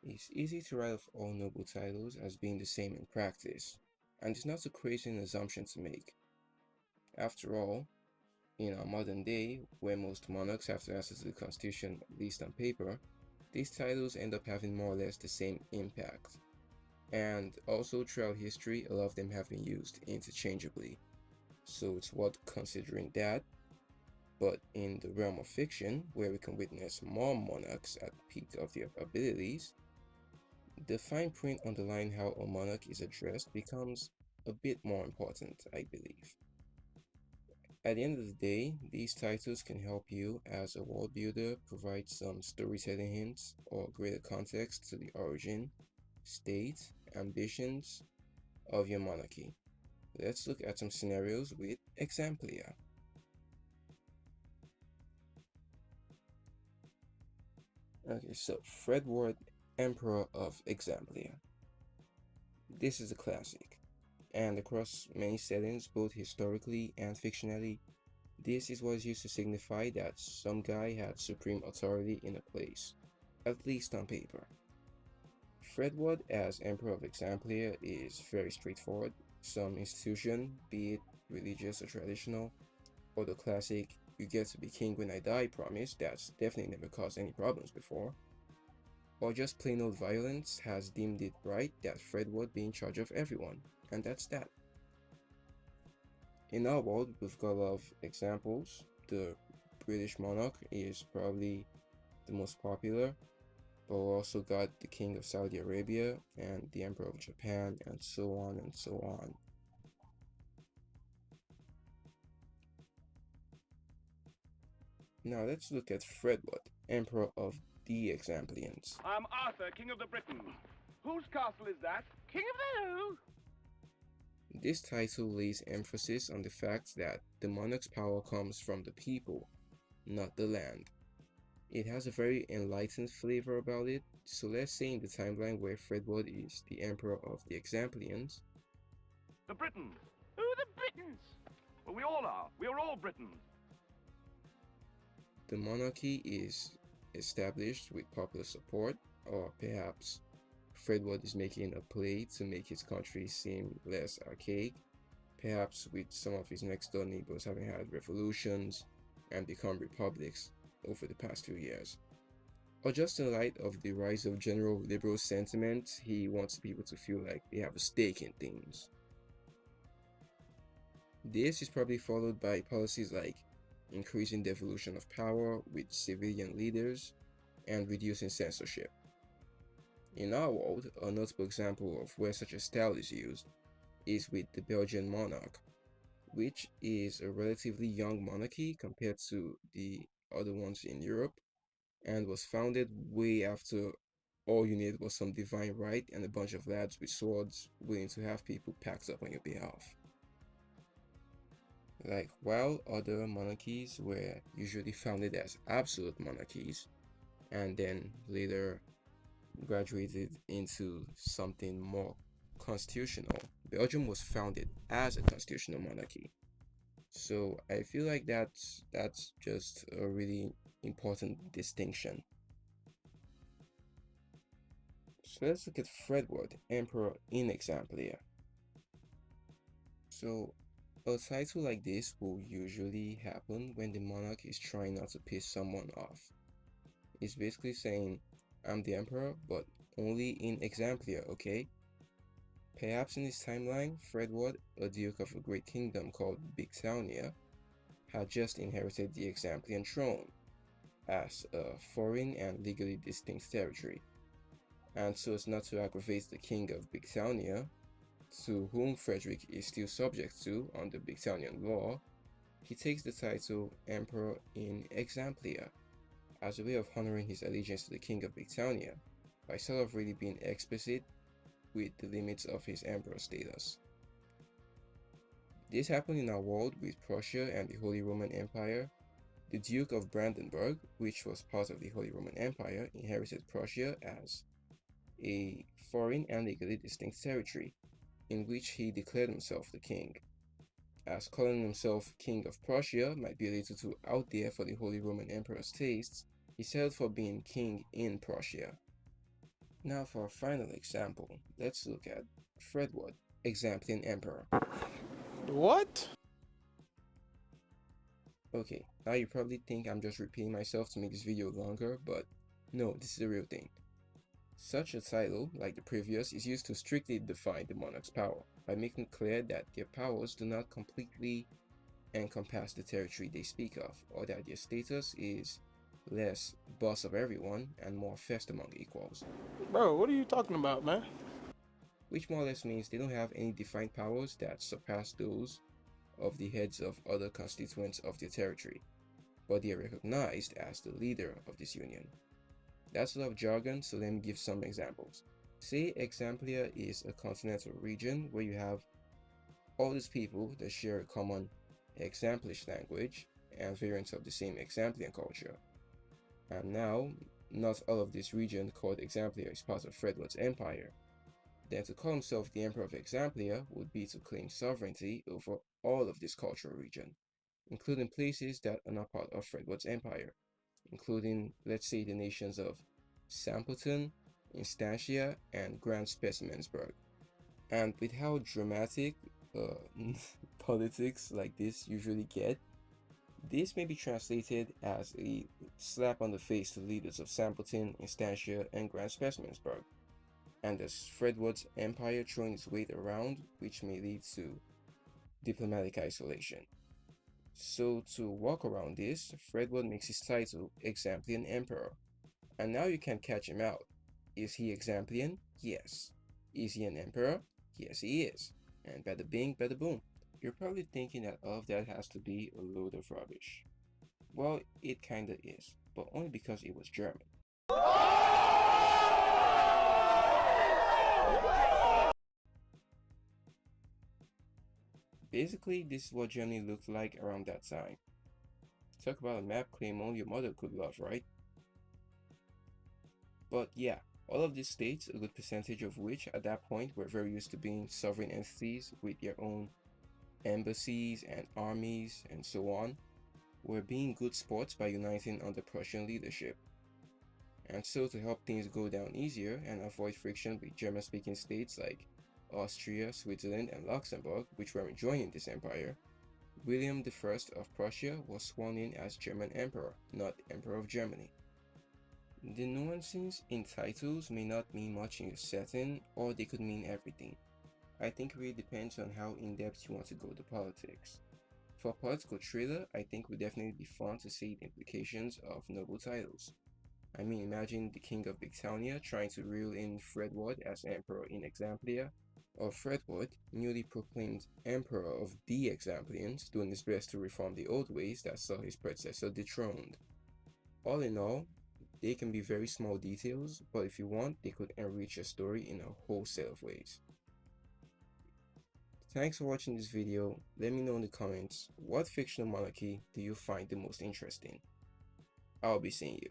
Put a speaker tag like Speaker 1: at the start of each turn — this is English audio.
Speaker 1: It's easy to write off all noble titles as being the same in practice, and it's not a crazy assumption to make. After all, in our modern day, where most monarchs have to answer to the constitution, at least on paper, these titles end up having more or less the same impact. And also throughout history, a lot of them have been used interchangeably. So it's worth considering that. But in the realm of fiction, where we can witness more monarchs at the peak of their abilities, the fine print underlying how a monarch is addressed becomes a bit more important, I believe. At the end of the day, these titles can help you as a world builder provide some storytelling hints or greater context to the origin, state, ambitions of your monarchy. Let's look at some scenarios with Exemplia. Okay, so Fredward, Emperor of Exemplia. This is a classic, and across many settings, both historically and fictionally, this is what is used to signify that some guy had supreme authority in a place, at least on paper. Fredward as Emperor of Exemplia is very straightforward. Some institution, be it religious or traditional, or the classic "you get to be king when I die" promise that's definitely never caused any problems before, or just plain old violence has deemed it right that Fred would be in charge of everyone, and that's that. In our world, we've got a lot of examples. The British monarch is probably the most popular, but we also got the King of Saudi Arabia and the Emperor of Japan, and so on and so on. Now let's look at Fredwood, Emperor of the Examplians.
Speaker 2: I'm Arthur, King of the Britons. Whose castle is that? King of the who?
Speaker 1: This title lays emphasis on the fact that the monarch's power comes from the people, not the land. It has a very enlightened flavor about it, so let's say in the timeline where Fredwood is the Emperor of the Examplians,
Speaker 2: The Britons. Who are the Britons? Well, we all are. We are all Britons.
Speaker 1: the monarchy is established with popular support, or perhaps Fredwood is making a play to make his country seem less archaic, perhaps with some of his next door neighbors having had revolutions and become republics over the past few years. Or just in light of the rise of general liberal sentiment, he wants people to feel like they have a stake in things. This is probably followed by policies like increasing devolution of power with civilian leaders and reducing censorship. In our world, a notable example of where such a style is used is with the Belgian monarch, which is a relatively young monarchy compared to the other ones in Europe, and was founded way after all you needed was some divine right and a bunch of lads with swords willing to have people packed up on your behalf. Like, while other monarchies were usually founded as absolute monarchies and then later graduated into something more constitutional, Belgium was founded as a constitutional monarchy. So I feel like that's just a really important distinction. So let's look at Fredwood, Emperor in Exemplia. So a title like this will usually happen when the monarch is trying not to piss someone off. It's basically saying, I'm the emperor, but only in Exemplia, okay? Perhaps in this timeline, Fredwood, a duke of a great kingdom called Bictaunia, had just inherited the Exemplian throne as a foreign and legally distinct territory. And so as not to aggravate the king of Bictaunia, to whom Frederick is still subject to under Bictanian law, he takes the title Emperor in Exemplia as a way of honoring his allegiance to the king of Bictania by sort of really being explicit with the limits of his emperor status. This happened in our world with Prussia and the Holy Roman Empire. The Duke of Brandenburg, which was part of the Holy Roman Empire, inherited Prussia as a foreign and legally distinct territory, in which he declared himself the king. As calling himself King of Prussia might be a little too out there for the Holy Roman Emperor's tastes, he settled for being king in Prussia. Now for our final example, let's look at Fredwood, Examplian Emperor.
Speaker 3: What?
Speaker 1: Okay, now you probably think I'm just repeating myself to make this video longer, but no, this is the real thing. Such a title, like the previous, is used to strictly define the monarch's power, by making it clear that their powers do not completely encompass the territory they speak of, or that their status is less boss of everyone and more first among equals.
Speaker 3: Bro, what are you talking about, man?
Speaker 1: Which more or less means they don't have any defined powers that surpass those of the heads of other constituents of their territory, but they are recognized as the leader of this union. That's a lot of jargon, so let me give some examples. Say Examplia is a continental region where you have all these people that share a common Examplish language and variants of the same Examplian culture. And now, not all of this region called Examplia is part of Fredwood's empire. Then to call himself the Emperor of Examplia would be to claim sovereignty over all of this cultural region, including places that are not part of Fredwood's empire, including, let's say, the nations of Sampleton, Instantia, and Grand Specimensburg. And with how dramatic politics like this usually get, this may be translated as a slap on the face to leaders of Sampleton, Instantia, and Grand Specimensburg, and as Fredwood's empire throwing its weight around, which may lead to diplomatic isolation. So to walk around this, Fredwood makes his title Examplian Emperor. And now you can catch him out. Is he Examplian? Yes. Is he an emperor? Yes, he is. And bada bing, bada boom. You're probably thinking that all of that has to be a load of rubbish. Well, it kinda is, but only because it was German. Basically, this is what Germany looked like around that time. Talk about a map claim only your mother could love, right? But yeah, all of these states, a good percentage of which at that point were very used to being sovereign entities with their own embassies and armies and so on, were being good sports by uniting under Prussian leadership. And so to help things go down easier and avoid friction with German-speaking states like Austria, Switzerland, and Luxembourg, which were joining this empire, William I of Prussia was sworn in as German Emperor, not Emperor of Germany. The nuances in titles may not mean much in your setting, or they could mean everything. I think it really depends on how in-depth you want to go to politics. For a political thriller, I think it would definitely be fun to see the implications of noble titles. I mean, imagine the King of Britannia trying to reel in Fredwood as Emperor in Examplia, or Fredwood, newly proclaimed Emperor of the Examplians, doing his best to reform the old ways that saw his predecessor dethroned. All in all, they can be very small details, but if you want, they could enrich your story in a whole set of ways. Thanks for watching this video. Let me know in the comments, what fictional monarchy do you find the most interesting? I'll be seeing you.